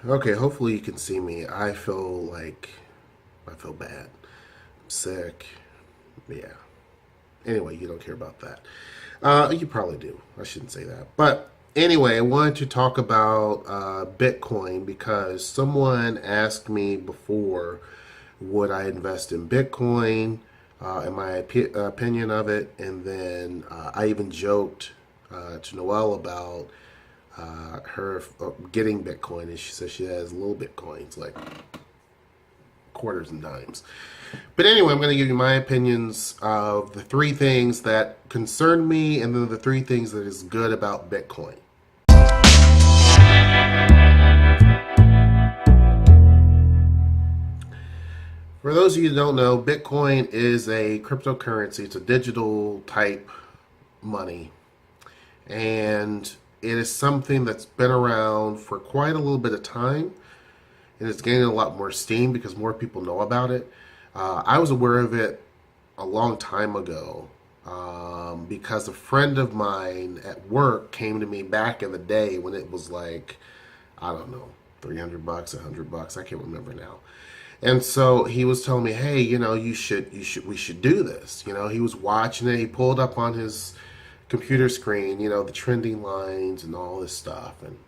Okay, hopefully you can see me. I feel bad. I'm sick. Yeah. Anyway, you don't care about that. You probably do. I shouldn't say that. But anyway, I wanted to talk about Bitcoin because someone asked me before, would I invest in Bitcoin, and my opinion of it. And then I even joked to Noelle about her getting Bitcoin, and she says she has little Bitcoins, like quarters and dimes. But anyway, I'm going to give you my opinions of the three things that concern me, and then the three things that is good about Bitcoin. For those of you who don't know, Bitcoin is a cryptocurrency. It's a digital type money, and it is something that's been around for quite a little bit of time, and it's gaining a lot more steam because more people know about it. I was aware of it a long time ago because a friend of mine at work came to me back in the day when it was like, I don't know, $300, $100. I can't remember now. And so he was telling me, hey, we should do this. He was watching it. He pulled up on his computer screen, the trending lines and all this stuff. And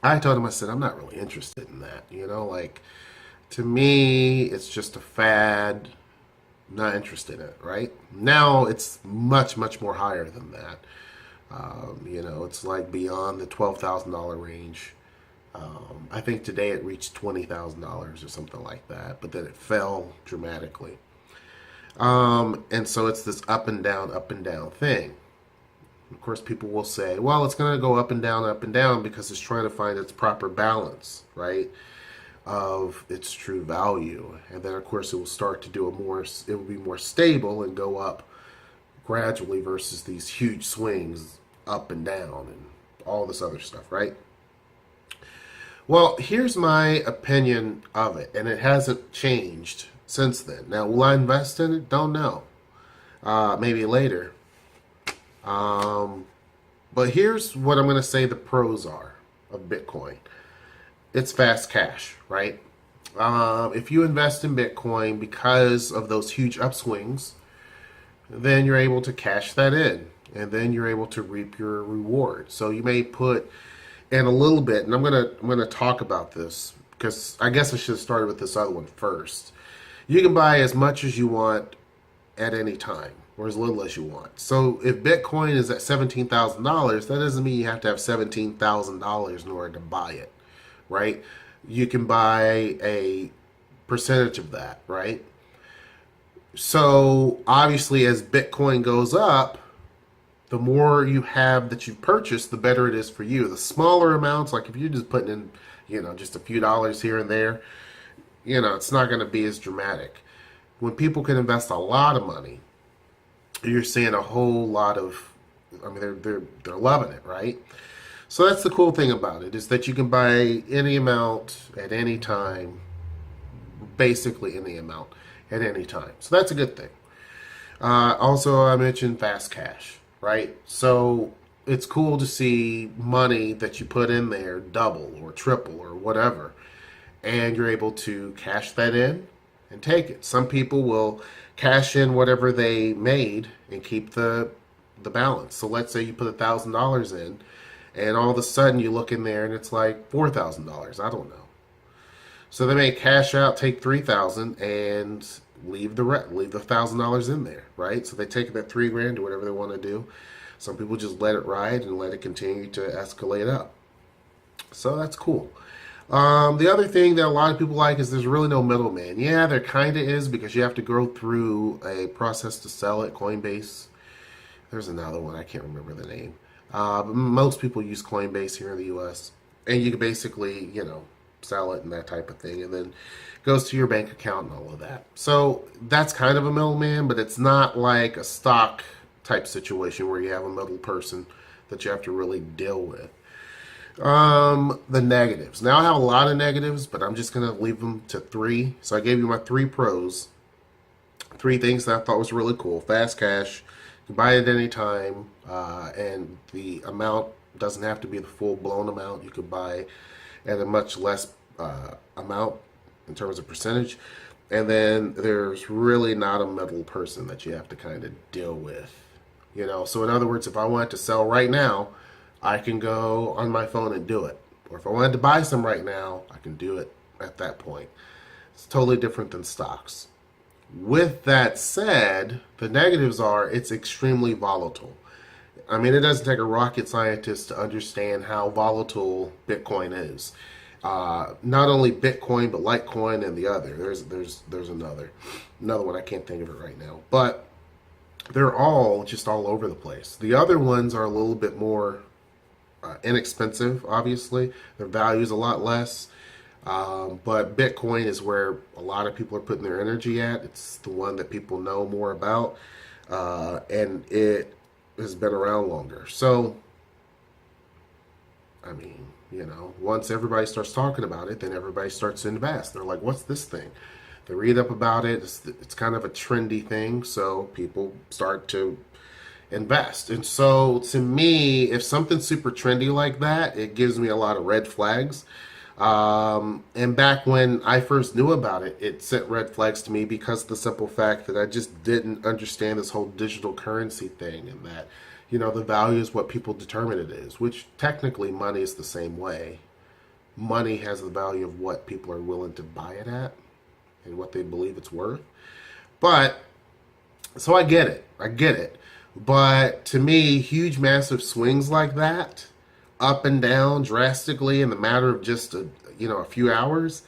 I told him, I said, I'm not really interested in that. To me, it's just a fad. I'm not interested in it, right? Now it's much, much more higher than that. It's like beyond the $12,000 range. I think today it reached $20,000 or something like that, but then it fell dramatically. And so it's this up and down thing. Of course, people will say, well, it's going to go up and down because it's trying to find its proper balance, right, of its true value. And then, of course, it will start to it will be more stable and go up gradually versus these huge swings up and down and all this other stuff, right? Well, here's my opinion of it, and it hasn't changed since then. Now, will I invest in it? Don't know. Maybe later. But here's what I'm going to say the pros are of Bitcoin. It's fast cash, right? If you invest in Bitcoin because of those huge upswings, then you're able to cash that in, and then you're able to reap your reward. So you may put in a little bit, and I'm gonna talk about this because I guess I should have started with this other one first. You can buy as much as you want at any time, or as little as you want. So if Bitcoin is at $17,000, that doesn't mean you have to have $17,000 in order to buy it, right? You can buy a percentage of that, right? So obviously, as Bitcoin goes up, the more you have that you've purchased, the better it is for you. The smaller amounts, like if you're just putting in, just a few dollars here and there, it's not going to be as dramatic. When people can invest a lot of money, you're seeing a whole lot of, they're loving it, right? So that's the cool thing about it, is that you can buy any amount at any time, basically any amount at any time. So that's a good thing. Also, I mentioned fast cash, right? So it's cool to see money that you put in there double or triple or whatever, and you're able to cash that in and take it. Some people will cash in whatever they made and keep the balance. So let's say you put $1,000 in, and all of a sudden you look in there and it's like $4,000. I don't know. So they may cash out, take $3,000, and leave the $1,000 in there, right? So they take that $3,000, do whatever they want to do. Some people just let it ride and let it continue to escalate up. So that's cool. The other thing that a lot of people like is there's really no middleman. Yeah, there kind of is because you have to go through a process to sell it. Coinbase. There's another one. I can't remember the name. But most people use Coinbase here in the U.S. And you can basically, sell it and that type of thing. And then it goes to your bank account and all of that. So that's kind of a middleman, but it's not like a stock type situation where you have a middle person that you have to really deal with. The negatives. Now I have a lot of negatives, but I'm just going to leave them to three. So I gave you my three pros. Three things that I thought was really cool. Fast cash. You can buy it any time. And the amount doesn't have to be the full blown amount. You could buy at a much less amount in terms of percentage. And then there's really not a middle person that you have to kind of deal with. So in other words, if I wanted to sell right now, I can go on my phone and do it. Or if I wanted to buy some right now, I can do it at that point. It's totally different than stocks. With that said, the negatives are it's extremely volatile. I mean, it doesn't take a rocket scientist to understand how volatile Bitcoin is. Not only Bitcoin, but Litecoin and the other. There's another one. I can't think of it right now. But they're all just all over the place. The other ones are a little bit more inexpensive, obviously. Their value is a lot less. But Bitcoin is where a lot of people are putting their energy at. It's the one that people know more about. And it has been around longer. So, I mean, once everybody starts talking about it, then everybody starts to invest. They're like, what's this thing? They read up about it. It's kind of a trendy thing. So people start to invest. And so to me, if something's super trendy like that, it gives me a lot of red flags. And back when I first knew about it, it sent red flags to me because of the simple fact that I just didn't understand this whole digital currency thing, and that, the value is what people determine it is, which technically money is the same way. Money has the value of what people are willing to buy it at and what they believe it's worth. But, so I get it. But to me, huge, massive swings like that, up and down drastically in the matter of just a few hours,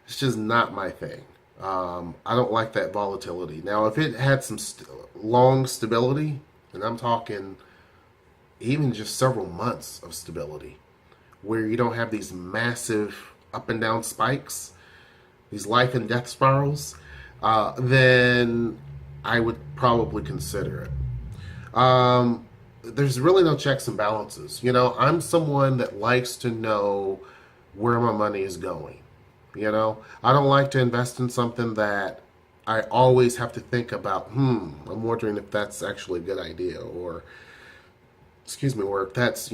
it's just not my thing. I don't like that volatility. Now, if it had some long stability, and I'm talking even just several months of stability, where you don't have these massive up and down spikes, these life and death spirals, then I would probably consider it. There's really no checks and balances. I'm someone that likes to know where my money is going. I don't like to invest in something that I always have to think about, I'm wondering if that's actually a good idea, or if that's,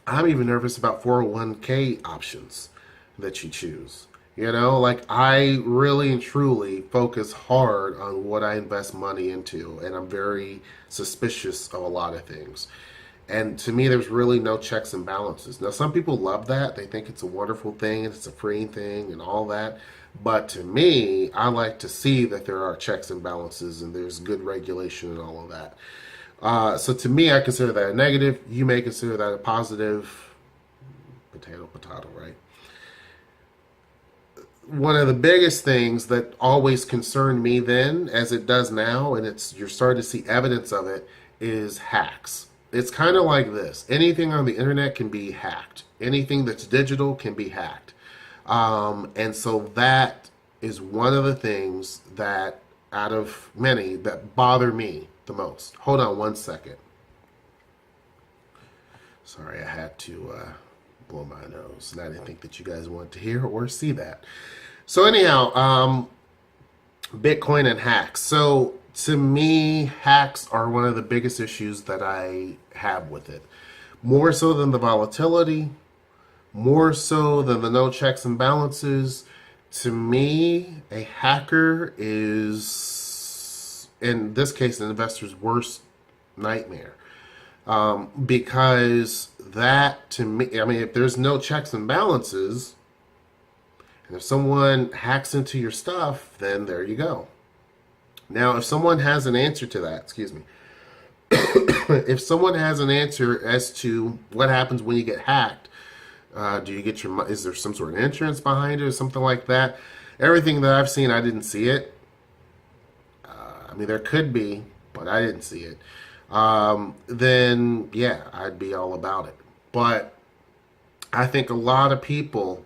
I'm even nervous about 401k options that you choose. I really and truly focus hard on what I invest money into, and I'm very suspicious of a lot of things. And to me, there's really no checks and balances. Now, some people love that. They think it's a wonderful thing, and it's a freeing thing, and all that. But to me, I like to see that there are checks and balances, and there's good regulation and all of that. So to me, I consider that a negative. You may consider that a positive. Potato, right? One of the biggest things that always concerned me then, as it does now, and you're starting to see evidence of it, is hacks. It's kind of like this. Anything on the internet can be hacked. Anything that's digital can be hacked. And so that is one of the things that, out of many, that bother me the most. Hold on one second. Sorry, I had to blow my nose, and I didn't think that you guys wanted to hear or see that. So anyhow, Bitcoin and hacks. So to me, hacks are one of the biggest issues that I have with it. More so than the volatility, more so than the no checks and balances. To me, a hacker is, in this case, an investor's worst nightmare. Because that, to me, if there's no checks and balances, and if someone hacks into your stuff, then there you go. Now, if someone has an answer to that, if someone has an answer as to what happens when you get hacked, do you get is there some sort of insurance behind it or something like that? Everything that I've seen, I didn't see it. There could be, but I didn't see it. Then yeah, I'd be all about it. But I think a lot of people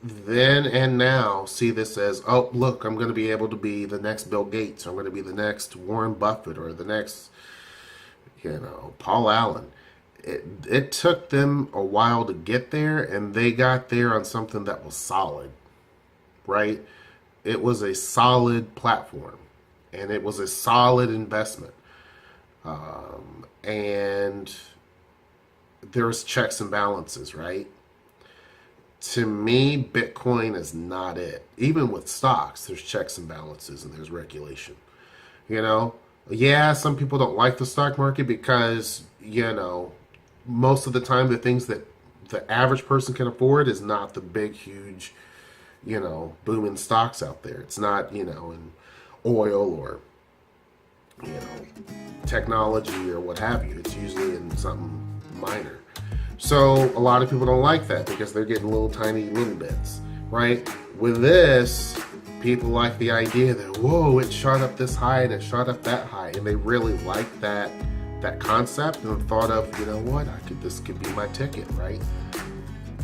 then and now see this as, oh, look, I'm going to be able to be the next Bill Gates, or I'm going to be the next Warren Buffett, or the next, Paul Allen. It took them a while to get there, and they got there on something that was solid, right? It was a solid platform, and it was a solid investment. And there's checks and balances, right? To me, Bitcoin is not it. Even with stocks, there's checks and balances and there's regulation. You know, yeah, some people don't like the stock market because, most of the time the things that the average person can afford is not the big, huge, booming stocks out there. It's not, in oil or, technology or what have you. It's usually in something minor. So a lot of people don't like that because they're getting little tiny little bits, right? With this, people like the idea that, whoa, it shot up this high and it shot up that high, and they really like that concept and the thought of, this could be my ticket, right?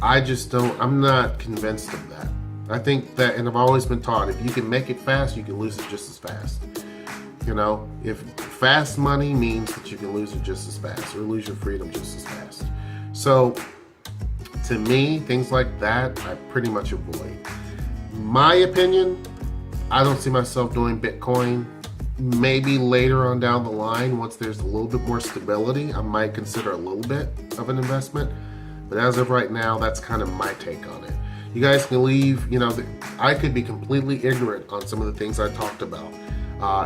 I'm not convinced of that. I think that, and I've always been taught, if you can make it fast, you can lose it just as fast. If fast money means that you can lose it just as fast or lose your freedom just as fast. So, to me, things like that, I pretty much avoid. My opinion, I don't see myself doing Bitcoin. Maybe later on down the line, once there's a little bit more stability, I might consider a little bit of an investment. But as of right now, that's kind of my take on it. You guys can leave, I could be completely ignorant on some of the things I talked about.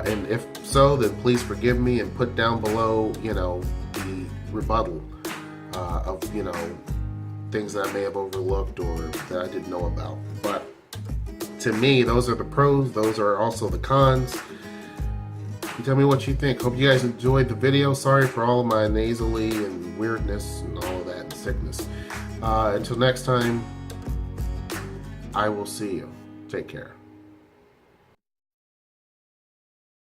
And if so, then please forgive me and put down below, the rebuttal of, things that I may have overlooked or that I didn't know about. But to me, those are the pros. Those are also the cons. You tell me what you think. Hope you guys enjoyed the video. Sorry for all of my nasally and weirdness and all of that and sickness. Until next time, I will see you. Take care.